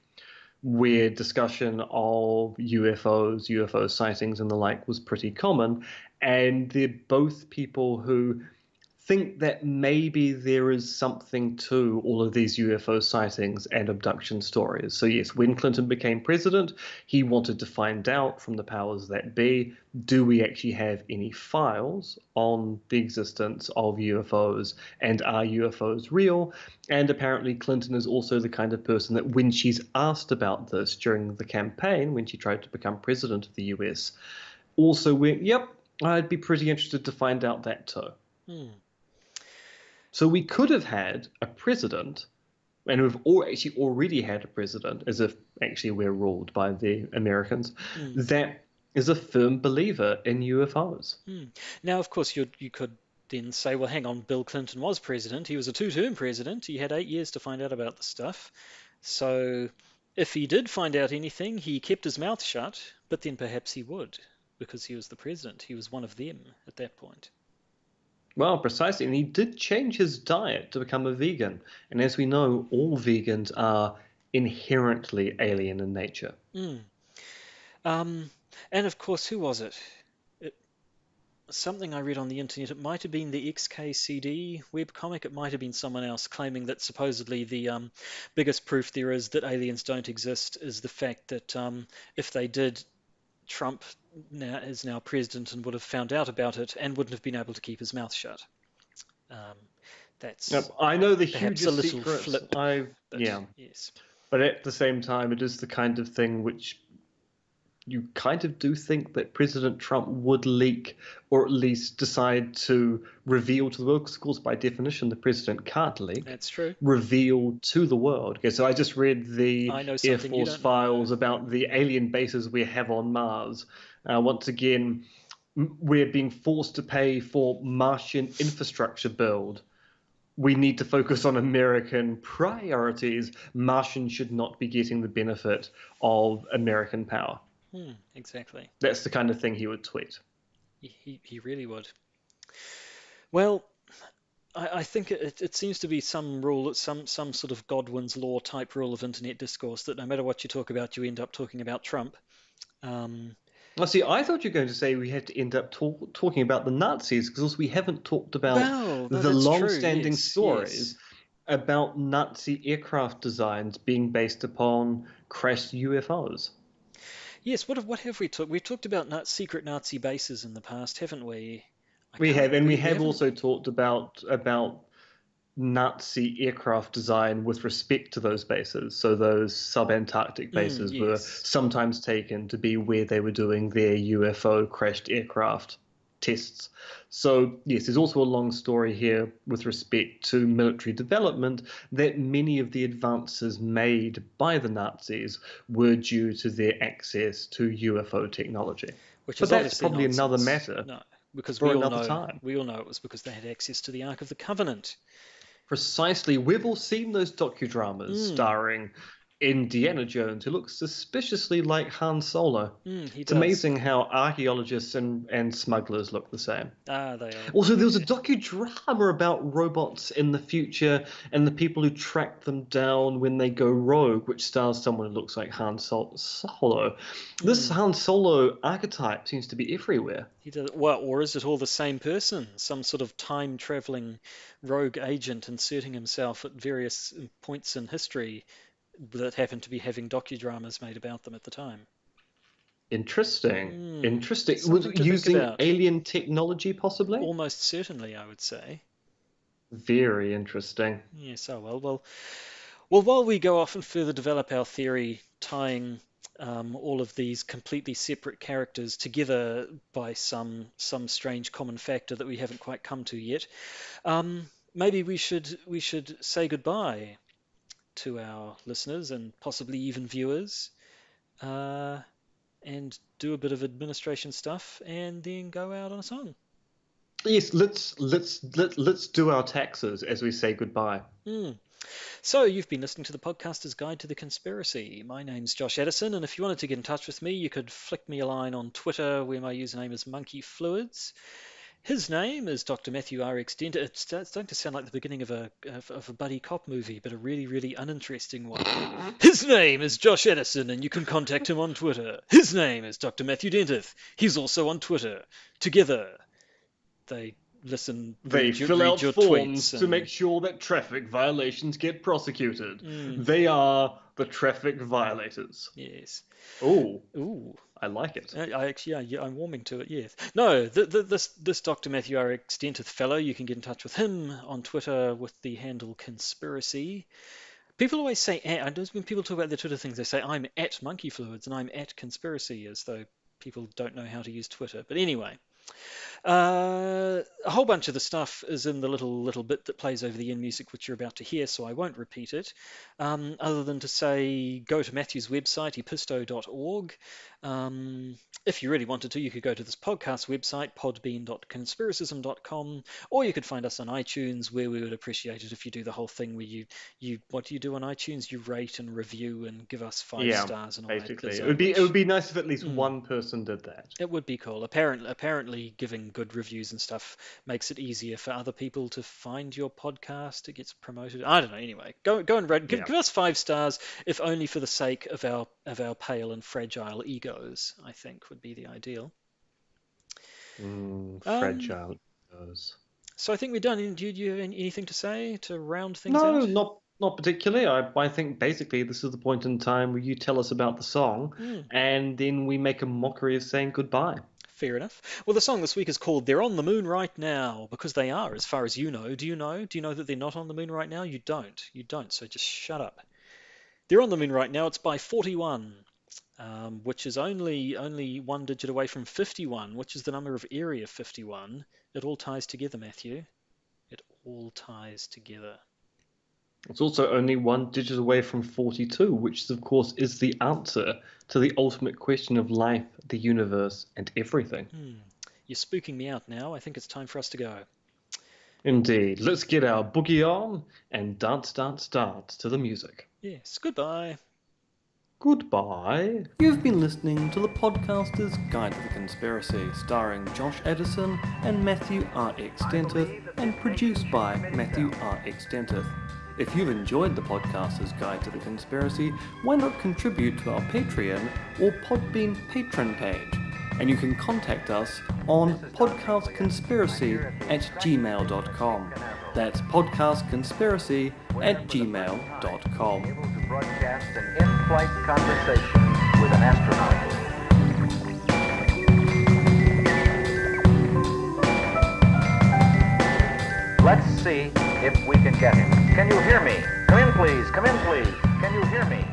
where discussion of UFOs, UFO sightings and the like was pretty common. And they're both people who think that maybe there is something to all of these UFO sightings and abduction stories. So yes, when Clinton became president, he wanted to find out from the powers that be, do we actually have any files on the existence of UFOs, and are UFOs real? And apparently Clinton is also the kind of person that when she's asked about this during the campaign, when she tried to become president of the US, also went, yep, I'd be pretty interested to find out that too. So we could have had a president, and we've actually already had a president, as if actually we're ruled by the Americans, that is a firm believer in UFOs. Now, of course, you could then say, well, hang on, Bill Clinton was president. He was a two-term president. He had 8 years to find out about the stuff. So if he did find out anything, he kept his mouth shut, but then perhaps he would, because he was the president. He was one of them at that point. Well, precisely. And he did change his diet to become a vegan. And as we know, all vegans are inherently alien in nature. Mm. Um, and of course, who was it? Something I read on the internet. It might have been the XKCD webcomic. It might have been someone else claiming that supposedly the biggest proof there is that aliens don't exist is the fact that if they did, Trump is now president and would have found out about it and wouldn't have been able to keep his mouth shut. That's Yep, I know the perhaps a hugest little secret. flip. But Yeah, yes. but at the same time, it is the kind of thing which you kind of do think that President Trump would leak, or at least decide to reveal to the world, because of course, by definition, the president can't leak. That's true. Reveal to the world. Okay, so I just read the I know Air something you Force don't files know. about the alien bases we have on Mars. Once again, we're being forced to pay for Martian infrastructure build. We need to focus on American priorities. Martians should not be getting the benefit of American power. Exactly. That's the kind of thing he would tweet. He really would. Well, I think it seems to be some rule, some sort of Godwin's law type rule of internet discourse that no matter what you talk about, you end up talking about Trump. Well, see, I thought you were going to say we had to end up talking about the Nazis, because we haven't talked about Well, no, the that's true. long-standing Yes, stories about Nazi aircraft designs being based upon crashed UFOs. Yes, what have we talked? We've talked about secret Nazi bases in the past, haven't we? We have, and we have haven't- also talked about Nazi aircraft design with respect to those bases. So those sub-Antarctic bases were yes. sometimes taken to be where they were doing their UFO crashed aircraft tests. So yes, there's also a long story here with respect to military development, that many of the advances made by the Nazis were due to their access to UFO technology. Which But is that's obviously probably another nonsense. matter No, because for another time. we all know it was because they had access to the Ark of the Covenant. Precisely. We've all seen those docudramas starring Indiana Jones, who looks suspiciously like Han Solo. He It's does. amazing how archaeologists and smugglers look the same. They are. Also, there was a docudrama about robots in the future and the people who track them down when they go rogue, which stars someone who looks like Han Solo. This Han Solo archetype seems to be everywhere. He does. Well, or is it all the same person? Some sort of time-traveling rogue agent inserting himself at various points in history that happened to be having docudramas made about them at the time. Interesting. Interesting. Something to think Using about. alien technology, possibly? Almost certainly, I would say. Very interesting. Yes, well, while we go off and further develop our theory, tying all of these completely separate characters together by some strange common factor that we haven't quite come to yet, maybe we should say goodbye to our listeners and possibly even viewers, and do a bit of administration stuff, and then go out on a song. Yes, let's do our taxes as we say goodbye. So you've been listening to the Podcaster's Guide to the Conspiracy. My name's Josh Edison, and if you wanted to get in touch with me, you could flick me a line on Twitter, where my username is monkeyfluids. His name is Dr. Matthew RX Dent. It's starting to sound like the beginning of a buddy cop movie, but a really, really uninteresting one. His name is Josh Edison, and you can contact him on Twitter. His name is Dr. Matthew Dentith. He's also on Twitter. Together, they fill out your forms tweets to make sure that traffic violations get prosecuted. They are the traffic violators. Yes. Ooh. I like it. I'm warming to it. Yes. No, this Dr. Matthew RX Dentith fellow, you can get in touch with him on Twitter with the handle Conspiracy. People always say, when people talk about their Twitter things, they say I'm at Monkey Fluids and I'm at Conspiracy, as though people don't know how to use Twitter. But anyway. A whole bunch of the stuff is in the little bit that plays over the end music, which you're about to hear, so I won't repeat it, other than to say go to Matthew's website, episto.org. If you really wanted to, you could go to this podcast website, podbean.conspiracism.com, or you could find us on iTunes, where we would appreciate it if you do the whole thing where you what do you do on iTunes? You rate and review and give us 5 stars and all basically. that. It would be nice if at least one person did that. It would be cool. Apparently giving and good reviews and stuff makes it easier for other people to find your podcast. It gets promoted. I don't know. Anyway, go and read. Give us 5 stars, if only for the sake of our pale and fragile egos. I think would be the ideal. Fragile egos. So I think we're done. Do you have anything to say to round things No, out? not particularly. I think basically this is the point in time where you tell us about the song, and then we make a mockery of saying goodbye. Fair enough. Well, the song this week is called "They're on the Moon Right Now," because they are, as far as you know. Do you know? Do you know that they're not on the moon right now? You don't. You don't. So just shut up. They're on the moon right now. It's by FortyOne, which is only 1 digit away from 51, which is the number of Area 51. It all ties together, Matthew. It all ties together. It's also only 1 digit away from 42, which of course is the answer to the ultimate question of life, the universe, and everything. You're spooking me out now. I think it's time for us to go. Indeed. Let's get our boogie on and dance, dance, dance to the music. Yes. Goodbye. Goodbye. You've been listening to the Podcaster's Guide to the Conspiracy, starring Josh Addison and Matthew R. Extentith, and produced by Matthew R. Extentith. If you've enjoyed the Podcaster's Guide to the Conspiracy, why not contribute to our Patreon or Podbean patron page? And you can contact us on podcastconspiracy@gmail.com. That's podcastconspiracy@gmail.com. Able to broadcast an in-flight conversation with an astronaut. Let's see if we can get him. Can you hear me? Come in, please. Come in, please. Can you hear me?